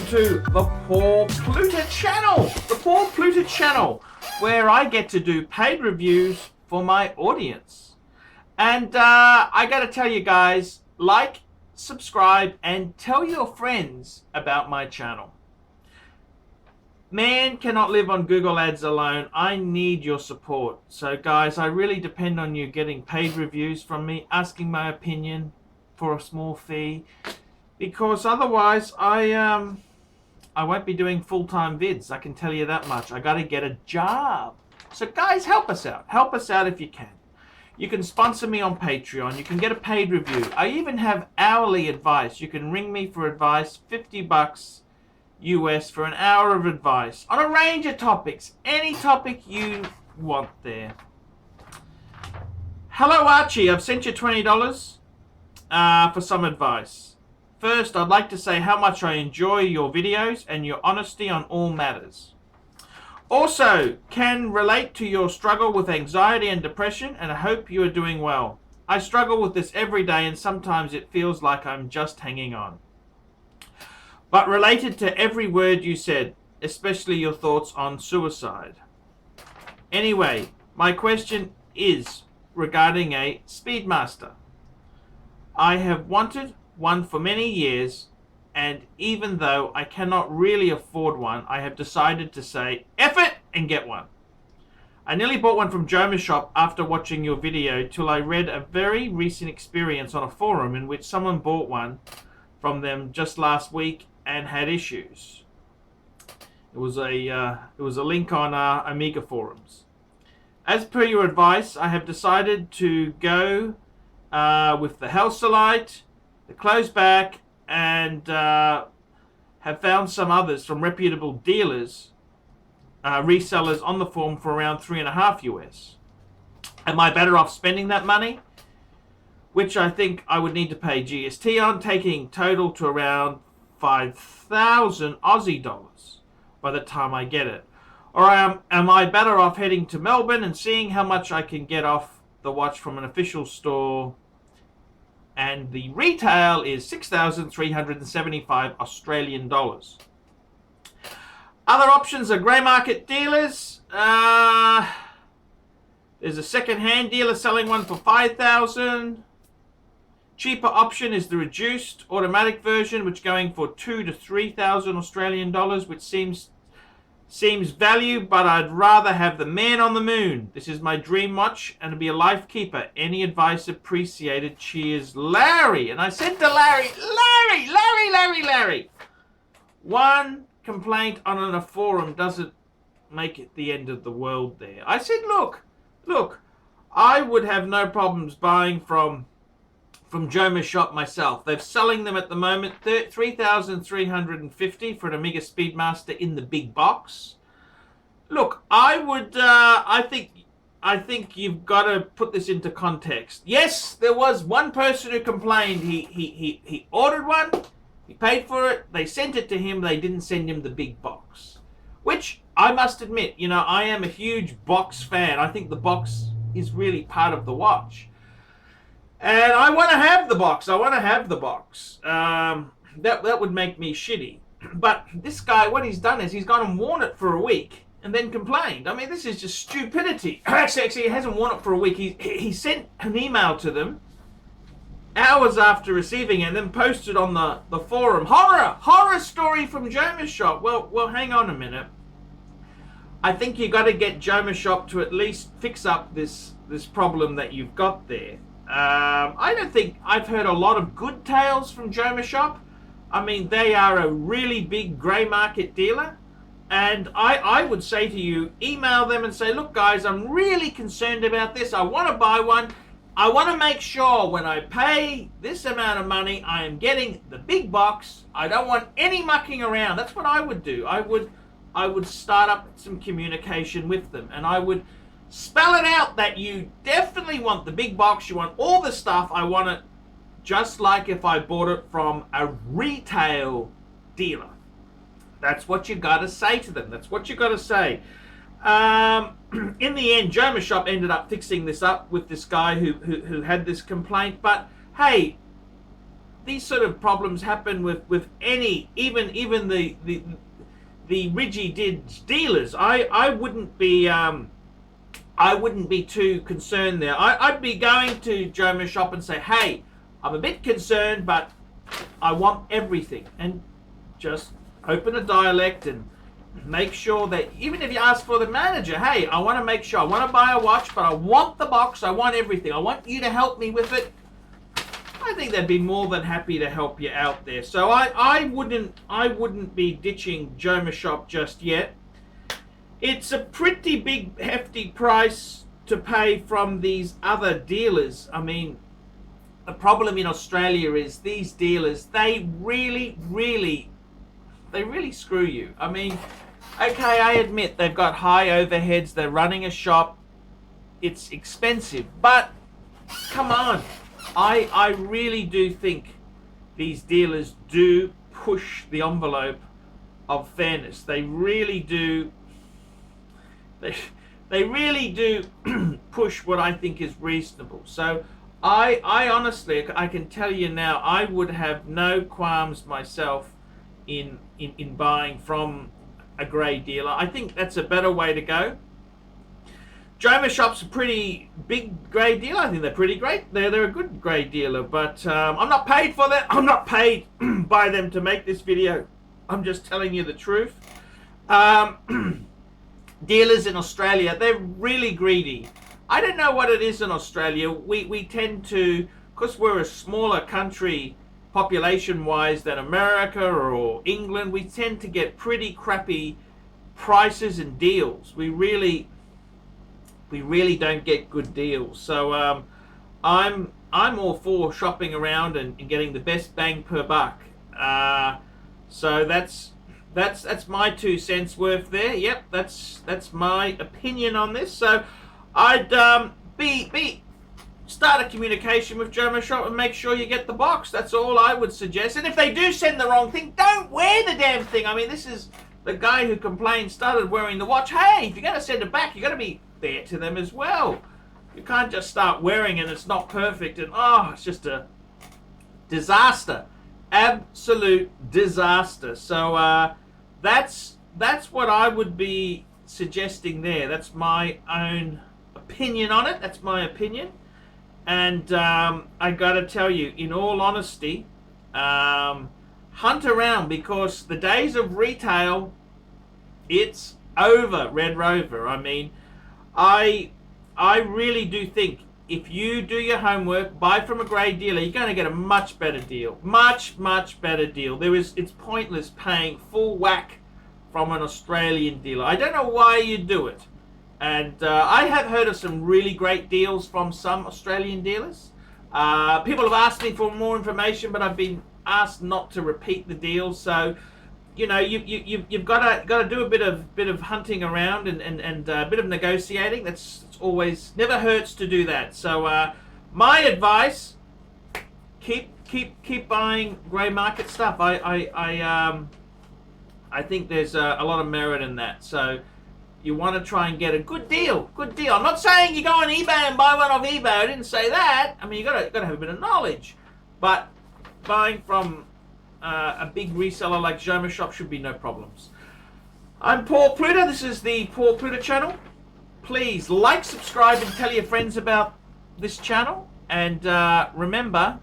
to the Poor Pluta channel. The Poor Pluta channel, where I get to do paid reviews for my audience. And I gotta tell you guys, like, subscribe, and tell your friends about my channel. Man cannot live on Google Ads alone. I need your support. So guys, I really depend on you getting paid reviews from me, asking my opinion for a small fee, because otherwise I won't be doing full-time vids. I can tell you that much. I gotta get a job. So guys, help us out. Help us out if you can. You can sponsor me on Patreon. You can get a paid review. I even have hourly advice. You can ring me for advice, $50 US for an hour of advice on a range of topics. Any topic you want there. Hello Archie, I've sent you $20 for some advice. First, I'd like to say how much I enjoy your videos and your honesty on all matters. Also, can relate to your struggle with anxiety and depression, and I hope you are doing well. I struggle with this every day, and sometimes it feels like I'm just hanging on. But related to every word you said, especially your thoughts on suicide. Anyway, my question is regarding a Speedmaster. I have wanted one for many years, and even though I cannot really afford one, I have decided to say F it and get one. I nearly bought one from Joma Shop after watching your video till I read a very recent experience on a forum in which someone bought one from them just last week and had issues. It was a link on Amiga forums. As per your advice, I have decided to go with the Halcylite, the closed back, and have found some others from reputable dealers, resellers on the forum for around $3.50 US. Am I better off spending that money, which I think I would need to pay GST on, taking total to around 5,000 Aussie dollars by the time I get it? Or am I better off heading to Melbourne and seeing how much I can get off the watch from an official store? And the retail is 6,375 Australian dollars. Other options are grey market dealers. There's a second-hand dealer selling one for 5,000. Cheaper option is the reduced automatic version, which going for 2,000 to 3,000 Australian dollars, which seems value, but I'd rather have the man on the moon. This is my dream watch and to be a life keeper. Any advice appreciated. Cheers, Larry. And I said to Larry, Larry, one complaint on a forum doesn't make it the end of the world there. I said, look, I would have no problems buying from Joma Shop myself. They're selling them at the moment, 3,350 for an Amiga Speedmaster in the big box. Look, I think you've got to put this into context. Yes, there was one person who complained. He ordered one, he paid for it, they sent it to him, they didn't send him the big box. Which, I must admit, I am a huge box fan. I think the box is really part of the watch. And I want to have the box. That would make me shitty. But this guy, what he's done is he's gone and worn it for a week and then complained. I mean, this is just stupidity. Actually, he hasn't worn it for a week. He sent an email to them hours after receiving it and then posted on the forum. Horror story from Joma Shop. Well, hang on a minute. I think you got to get Joma Shop to at least fix up this problem that you've got there. I don't think I've heard a lot of good tales from Joma Shop. I mean, they are a really big grey market dealer. And I would say to you, email them and say, look guys, I'm really concerned about this. I want to buy one. I want to make sure when I pay this amount of money, I am getting the big box. I don't want any mucking around. That's what I would do. I would start up some communication with them, and I would spell it out that you definitely want the big box. You want all the stuff. I want it just like if I bought it from a retail dealer. That's what you got to say to them. That's what you got to say. In the end, Joma Shop ended up fixing this up with this guy who had this complaint. But hey, these sort of problems happen with any, even the Ridgy dealers. I wouldn't be too concerned there. I'd be going to Joma Shop and say, hey, I'm a bit concerned, but I want everything, and just open a dialect and make sure that even if you ask for the manager, hey, I want to make sure, I want to buy a watch, but I want the box, I want everything, I want you to help me with it. I think they'd be more than happy to help you out there. So I wouldn't be ditching Joma Shop just yet. It's a pretty big hefty price to pay from these other dealers. I mean, the problem in Australia is these dealers, they really screw you. I mean, okay, I admit they've got high overheads, they're running a shop, it's expensive, but come on. I really do think these dealers do push the envelope of fairness. They really do. They really do push what I think is reasonable. So I honestly, I can tell you now, I would have no qualms myself in buying from a grey dealer. I think that's a better way to go. Joma Shop's a pretty big grey dealer. I think they're pretty great. They're a good grey dealer, but I'm not paid for that. I'm not paid by them to make this video. I'm just telling you the truth. Dealers in Australia, they're really greedy. I don't know what it is in Australia. We tend to, because we're a smaller country population-wise than America or England, we tend to get pretty crappy prices and deals. We really don't get good deals. So I'm all for shopping around and getting the best bang per buck. So that's my 2 cents worth there. Yep, that's my opinion on this. So I'd start a communication with Joma Shop and make sure you get the box. That's all I would suggest. And if they do send the wrong thing, don't wear the damn thing. I mean, this is the guy who complained started wearing the watch. Hey, if you're going to send it back, you're going to be fair to them as well. You can't just start wearing it and it's not perfect and it's just a disaster. Absolute disaster. So that's what I would be suggesting there. That's my own opinion on it. That's my opinion. And I gotta tell you, in all honesty, hunt around, because the days of retail, it's over, Red Rover. I mean, I really do think if you do your homework, buy from a grey dealer, you're going to get a much better deal. Much better deal. It's pointless paying full whack from an Australian dealer. I don't know why you do it. And I have heard of some really great deals from some Australian dealers. People have asked me for more information, but I've been asked not to repeat the deals. So, you know, you've got to do a bit of hunting around and a bit of negotiating. That's always never hurts to do that. So my advice: keep buying grey market stuff. I think there's a lot of merit in that. So you want to try and get a good deal. I'm not saying you go on eBay and buy one off eBay. I didn't say that. I mean, you got to have a bit of knowledge. But buying from a big reseller like Joma Shop should be no problems. I'm Paul Pluta. This is the Paul Pluta channel. Please like, subscribe, and tell your friends about this channel. And remember,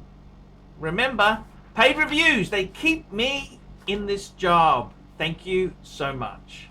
paid reviews, they keep me in this job. Thank you so much.